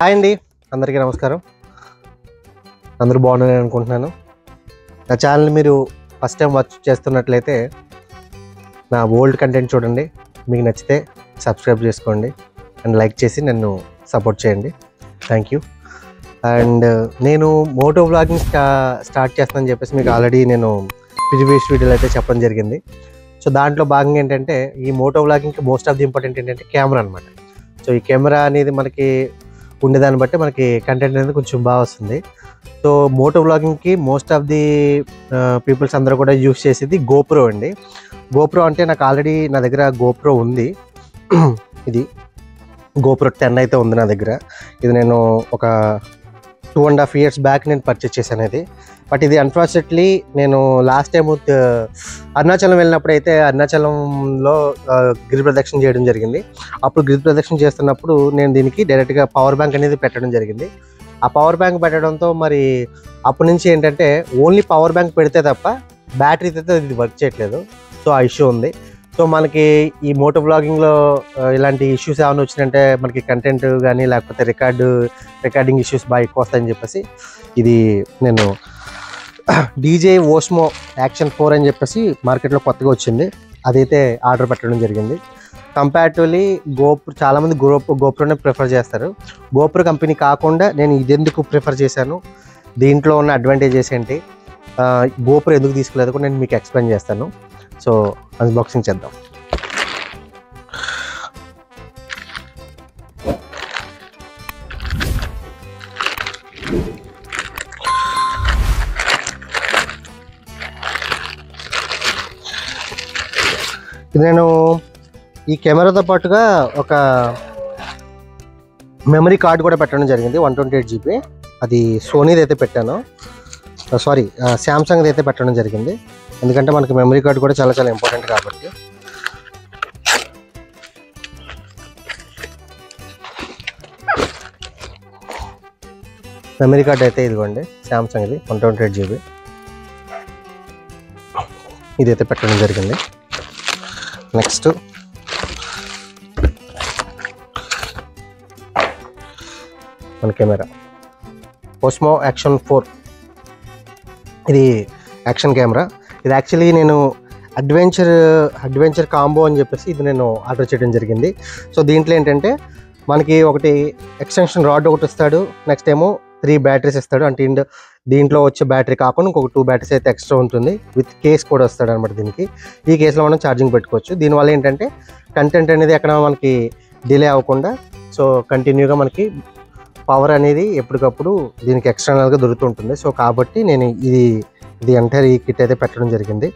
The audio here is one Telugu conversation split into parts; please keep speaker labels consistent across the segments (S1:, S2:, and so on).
S1: హాయ్ అండి, అందరికీ నమస్కారం. అందరూ బాగున్నారని అనుకుంటున్నాను. నా ఛానల్ మీరు ఫస్ట్ టైం వాచ్ చేస్తున్నట్లయితే నా ఓల్డ్ కంటెంట్ చూడండి. మీకు నచ్చితే సబ్స్క్రైబ్ చేసుకోండి అండ్ లైక్ చేసి నన్ను సపోర్ట్ చేయండి. Thank you. అండ్ నేను మోటో వ్లాగింగ్ స్టార్ట్ చేస్తానని చెప్పేసి మీకు ఆల్రెడీ నేను ప్రీవియస్ వీడియోలో అయితే చెప్పడం జరిగింది. సో దాంట్లో భాగంగా ఏంటంటే ఈ మోటో వ్లాగింగ్కి మోస్ట్ ఆఫ్ ది ఇంపార్టెంట్ ఏంటంటే కెమెరా అనమాట. సో ఈ కెమెరా అనేది మనకి ఉండేదాన్ని బట్టి మనకి కంటెంట్ అనేది కొంచెం బాగా వస్తుంది. సో మోటో వ్లాగింగ్కి మోస్ట్ ఆఫ్ ది పీపుల్స్ అందరూ కూడా యూస్ చేసేది గోప్రో అండి. గోప్రో అంటే నాకు ఆల్రెడీ నా దగ్గర గోప్రో ఉంది. ఇది గోప్రో 10 అయితే ఉంది నా దగ్గర. ఇది నేను ఒక 2.5 years బ్యాక్ నేను పర్చేస్ చేశాను ఇది. బట్ ఇది అన్ఫార్చునేట్లీ నేను లాస్ట్ టైం అరుణాచలం వెళ్ళినప్పుడు అయితే అరుణాచలంలో గిరి ప్రదక్షిణ చేయడం జరిగింది. అప్పుడు గిరి ప్రదక్షిణ చేస్తున్నప్పుడు నేను దీనికి డైరెక్ట్గా పవర్ బ్యాంక్ అనేది పెట్టడం జరిగింది. ఆ పవర్ బ్యాంక్ పెట్టడంతో మరి అప్పటి నుంచి ఏంటంటే ఓన్లీ పవర్ బ్యాంక్ పెడితే తప్ప బ్యాటరీతో ఇది వర్క్ చేయట్లేదు. సో ఆ ఇష్యూ ఉంది. సో మనకి ఈ మోటో వ్లాగింగ్లో ఇలాంటి ఇష్యూస్ ఏమైనా వచ్చినాయంటే మనకి కంటెంట్ కానీ లేకపోతే రికార్డింగ్ ఇష్యూస్ బాగా ఎక్కువ వస్తాయని చెప్పేసి ఇది నేను డీజే ఓస్మో యాక్షన్ 4 అని చెప్పేసి మార్కెట్లో కొత్తగా వచ్చింది. అదైతే ఆర్డర్ పెట్టడం జరిగింది. కంపారిటివ్లీ చాలామంది గోప్రోనే ప్రిఫర్ చేస్తారు. గోప్రో కంపెనీ కాకుండా నేను ఇది ఎందుకు ప్రిఫర్ చేశాను, దీంట్లో ఉన్న అడ్వాంటేజెస్ ఏంటి, గోప్రో ఎందుకు తీసుకోలేదు కూడా నేను మీకు ఎక్స్ప్లెయిన్ చేస్తాను. సో అన్బాక్సింగ్ చేద్దాం. నేను ఈ కెమెరాతో పాటుగా ఒక మెమరీ కార్డ్ కూడా పెట్టడం జరిగింది. 128 GB. అది సోనీది అయితే పెట్టాను, సారీ శాంసంగ్ది అయితే పెట్టడం జరిగింది. ఎందుకంటే మనకి మెమరీ కార్డ్ కూడా చాలా చాలా ఇంపార్టెంట్ కాబట్టి. మెమరీ కార్డ్ అయితే ఇదిగోండి, శాంసంగ్ది 128 GB. ఇదైతే పెట్టడం జరిగింది. నెక్స్ట్ మన కెమెరా ఓస్మో యాక్షన్ 4. ఇది యాక్షన్ కెమెరా. ఇది యాక్చువల్లీ నేను అడ్వెంచర్ కాంబో అని చెప్పేసి ఇది నేను ఆర్డర్ చేయడం జరిగింది. సో దీంట్లో ఏంటంటే మనకి ఒకటి ఎక్స్టెన్షన్ రాడ్ ఒకటి ఇస్తాడు, నెక్స్ట్ ఏమో 3 బ్యాటరీస్ ఇస్తాడు. అంటే దీంట్లో వచ్చే బ్యాటరీ కాకుండా ఇంకొక 2 బ్యాటరీస్ అయితే ఎక్స్ట్రా ఉంటుంది. విత్ కేస్ కూడా వస్తాడు అనమాట దీనికి. ఈ కేసులో మనం ఛార్జింగ్ పెట్టుకోవచ్చు. దీనివల్ల ఏంటంటే కంటెంట్ అనేది ఎక్కడ మనకి డిలే అవ్వకుండా సో కంటిన్యూగా మనకి పవర్ అనేది ఎప్పటికప్పుడు దీనికి ఎక్స్టర్నల్గా దొరుకుతుంటుంది. సో కాబట్టి నేను ఇది ఎంటైర్ ఈ కిట్ అయితే పెట్టడం జరిగింది.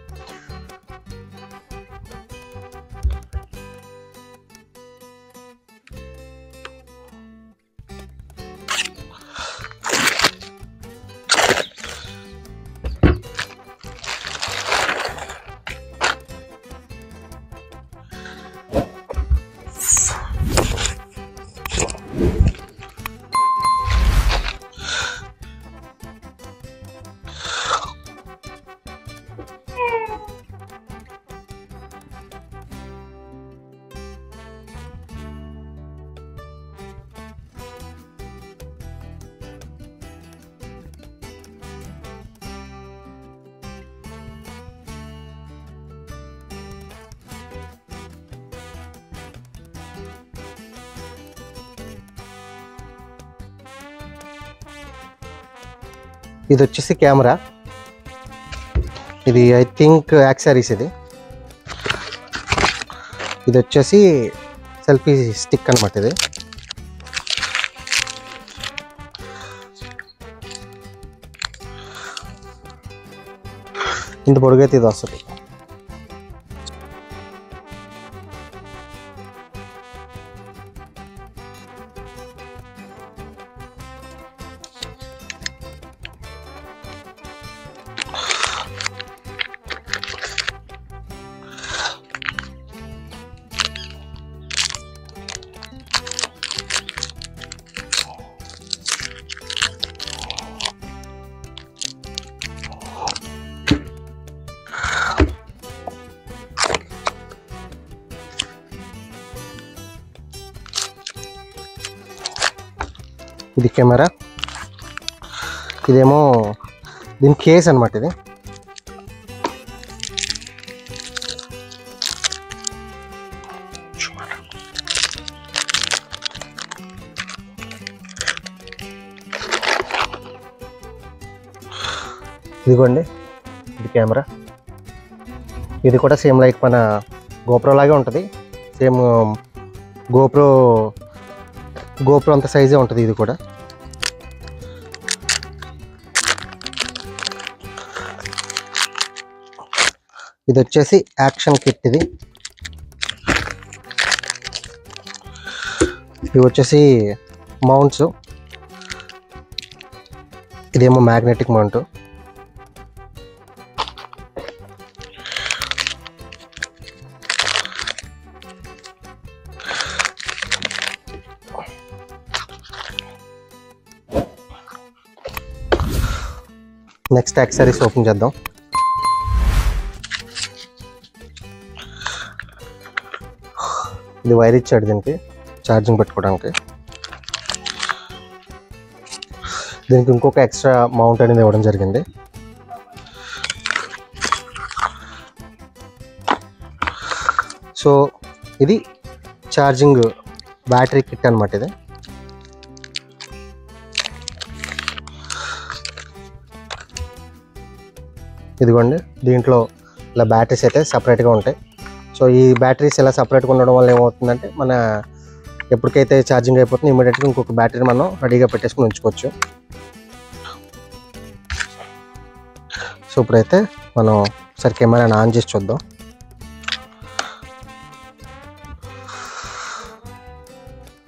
S1: ఇది వచ్చేసి కెమెరా. ఇది ఐ థింక్ యాక్సరీస్. ఇది వచ్చేసి సెల్ఫీ స్టిక్ అనమాట. ఇది ఇంత పొడుగైతే ఇది వస్తుంది. ఇది కెమెరా, ఇదేమో దీని కేస్ అనమాట. ఇది ఇదిగోండి, ఇది కెమెరా. ఇది కూడా సేమ్ లైక్ మన గోప్రో లాగే ఉంటుంది. సేమ్ గోప్రో అంత సైజే ఉంటుంది ఇది కూడా. ఇది వచ్చేసి యాక్షన్ కిట్. ఇవి వచ్చేసి మౌంట్స్. ఇదేమో magnetic mount. Next accessories open చేద్దాం. ఇది వైర్ ఇచ్చాడు దీనికి ఛార్జింగ్ పెట్టుకోవడానికి. దీనికి ఇంకొక ఎక్స్ట్రా మౌంట్ అనేది ఇవ్వడం జరిగింది. సో ఇది ఛార్జింగ్ బ్యాటరీ కిట్ అనమాట. ఇది ఇదిగోండి, దీంట్లో ఇలా బ్యాటరీస్ అయితే సపరేట్గా ఉంటాయి. సో ఈ బ్యాటరీస్ ఇలా సపరేట్గా ఉండడం వల్ల ఏమవుతుందంటే, మన ఎప్పటికైతే ఛార్జింగ్ అయిపోతుంది ఇమీడియట్గా ఇంకొక బ్యాటరీ మనం రెడీగా పెట్టేసుకుని ఉంచుకోవచ్చు. సో ఇప్పుడైతే మనం ఒకసారి కెమెరాని ఆన్ చేసి చూద్దాం.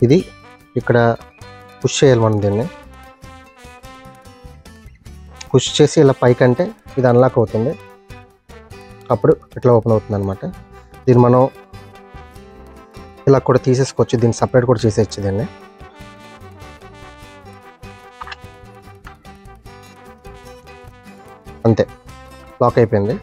S1: ఇది ఇక్కడ పుష్ చేయాలి మనం. దీన్ని పుష్ చేసి ఇలా పైకంటే ఇది అన్లాక్ అవుతుంది. అప్పుడు ఇట్లా ఓపెన్ అవుతుంది అనమాట. దీన్ని మనం ఇలా కూడా తీసేసుకోవచ్చు. దీన్ని సపరేట్ కూడా చేసేయచ్చు. దీన్ని అంతే, లాక్ అయిపోయింది.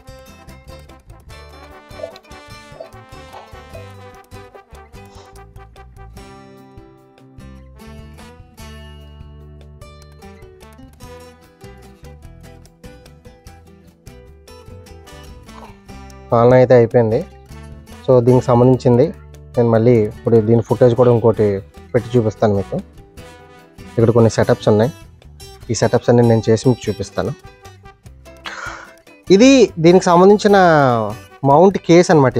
S1: ఆన్ అయితే అయిపోయింది. సో దీనికి సంబంధించింది నేను మళ్ళీ ఇప్పుడు దీని ఫుటేజ్ కూడా ఇంకోటి పెట్టి చూపిస్తాను మీకు. ఇక్కడ కొన్ని సెటప్స్ ఉన్నాయి. ఈ సెటప్స్ అన్ని నేను చేసి మీకు చూపిస్తాను. ఇది దీనికి సంబంధించిన మౌంట్ కేస్ అనమాట.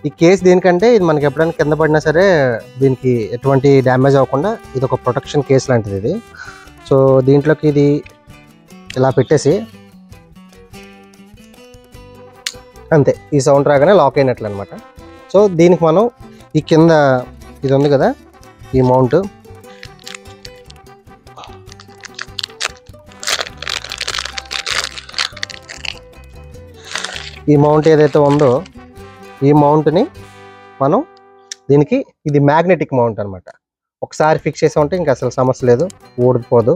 S1: ఈ కేస్ దేనికంటే, ఇది మనకి ఎప్పుడైనా కింద పడినా సరే దీనికి ఎటువంటి డ్యామేజ్ అవ్వకుండా ఇది ఒక ప్రొటెక్షన్ కేస్ లాంటిది ఇది. సో దీంట్లోకి ఇది ఇలా పెట్టేసి అంతే, ఈ సౌండ్ రాగానే లాక్ అయినట్లు అనమాట. సో దీనికి మనం ఈ కింద ఇది ఉంది కదా, ఈ మౌంట్, ఈ మౌంట్ ఏదైతే ఉందో ఈ మౌంట్ని మనం దీనికి, ఇది మ్యాగ్నెటిక్ మౌంట్ అనమాట. ఒకసారి ఫిక్స్ చేసా ఉంటే ఇంకా అసలు సమస్య లేదు, ఊడిపోదు.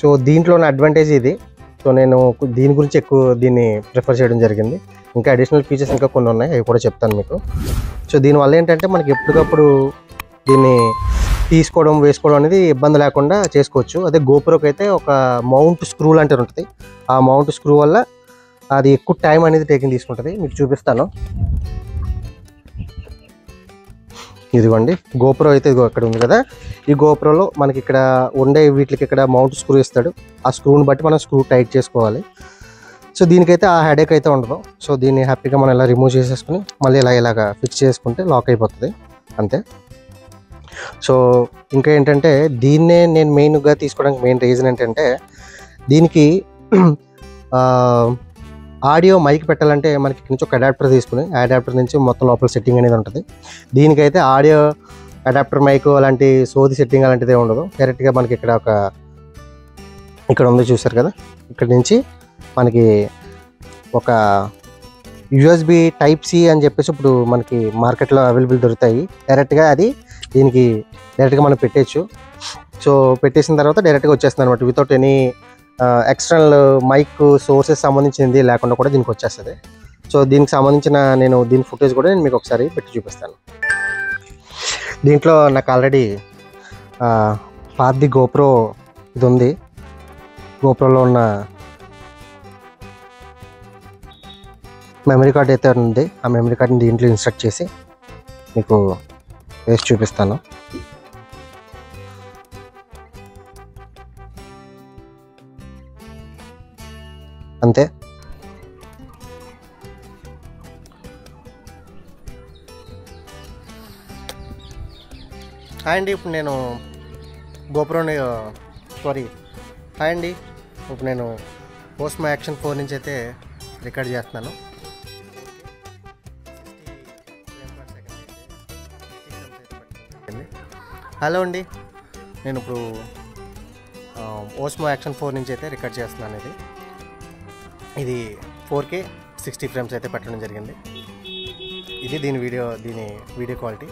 S1: సో దీంట్లోని అడ్వాంటేజ్ ఇది. సో నేను దీని గురించి ఎక్కువ దీన్ని ప్రిఫర్ చేయడం జరిగింది. ఇంకా అడిషనల్ ఫీచర్స్ ఇంకా కొన్ని ఉన్నాయి, అవి కూడా చెప్తాను మీకు. సో దీనివల్ల ఏంటంటే మనకి ఎప్పటికప్పుడు దీన్ని తీసుకోవడం వేసుకోవడం అనేది ఇబ్బంది లేకుండా చేసుకోవచ్చు. అదే గోప్రోకి అయితే ఒక మౌంట్ స్క్రూ లాంటిది ఉంటుంది. ఆ మౌంట్ స్క్రూ వల్ల అది ఎక్కువ టైం అనేది టేకింగ్ తీసుకుంటుంది. మీకు చూపిస్తాను. ఇదిగోండి, గోప్రో అయితే ఇదిగో అక్కడ ఉంది కదా, ఈ గోప్రోలో మనకి ఇక్కడ ఉండే వీటికి ఇక్కడ మౌంట్ స్క్రూ ఇస్తాడు. ఆ స్క్రూని బట్టి మనం స్క్రూ టైట్ చేసుకోవాలి. సో దీనికైతే ఆ హెడేక్ అయితే ఉండదు. సో దీన్ని హ్యాపీగా మనం ఇలా రిమూవ్ చేసేసుకుని మళ్ళీ ఇలాగా ఫిక్స్ చేసుకుంటే లాక్ అయిపోతుంది అంతే. సో ఇంకా ఏంటంటే, దీన్నే నేను మెయిన్గా తీసుకోవడానికి మెయిన్ రీజన్ ఏంటంటే, దీనికి ఆడియో మైక్ పెట్టాలంటే మనకి ఇక్కడ నుంచి ఒక అడాప్టర్ తీసుకుని, ఆ అడాప్టర్ నుంచి మొత్తం లోపల సెట్టింగ్ అనేది ఉంటుంది. దీనికైతే ఆడియో అడాప్టర్ మైక్ అలాంటి సోది సెట్టింగ్ అలాంటిదే ఉండదు. డైరెక్ట్గా మనకి ఇక్కడ ఉంది చూసారు కదా, ఇక్కడ నుంచి మనకి ఒక యూఎస్బి టైప్ సి అని చెప్పేసి ఇప్పుడు మనకి మార్కెట్లో అవైలబుల్ దొరుకుతాయి. డైరెక్ట్గా అది దీనికి డైరెక్ట్గా మనం పెట్టేయచ్చు. సో పెట్టేసిన తర్వాత డైరెక్ట్గా వచ్చేస్తుంది అనమాట, without any external mic sources సంబంధించింది లేకుండా కూడా దీనికి వచ్చేస్తుంది. సో దీనికి సంబంధించిన దీని ఫుటేజ్ కూడా నేను మీకు ఒకసారి పెట్టి చూపిస్తాను. దీంట్లో నాకు ఆల్రెడీ పాతది గోప్రో ఇది ఉంది. గోప్రోలో ఉన్న మెమరీ కార్డ్ అయితే ఉంది. ఆ మెమరీ కార్డ్ని దీంట్లో ఇన్సర్ట్ చేసి మీకు వేసి చూపిస్తాను. అంతే. హాయ్ అండి, ఇప్పుడు నేను గోప్రోని హాయ్ అండి, ఇప్పుడు నేను ఓస్మో యాక్షన్ 4 నుంచి అయితే రికార్డ్ చేస్తున్నాను. హలో అండి, నేను ఇప్పుడు ఓస్మో యాక్షన్ 4 నుంచి అయితే రికార్డ్ చేస్తున్నాను. ఇది 4K 60 ఫ్రేమ్స్ అయితే పెట్టడం జరిగింది. ఇది దీని వీడియో క్వాలిటీ.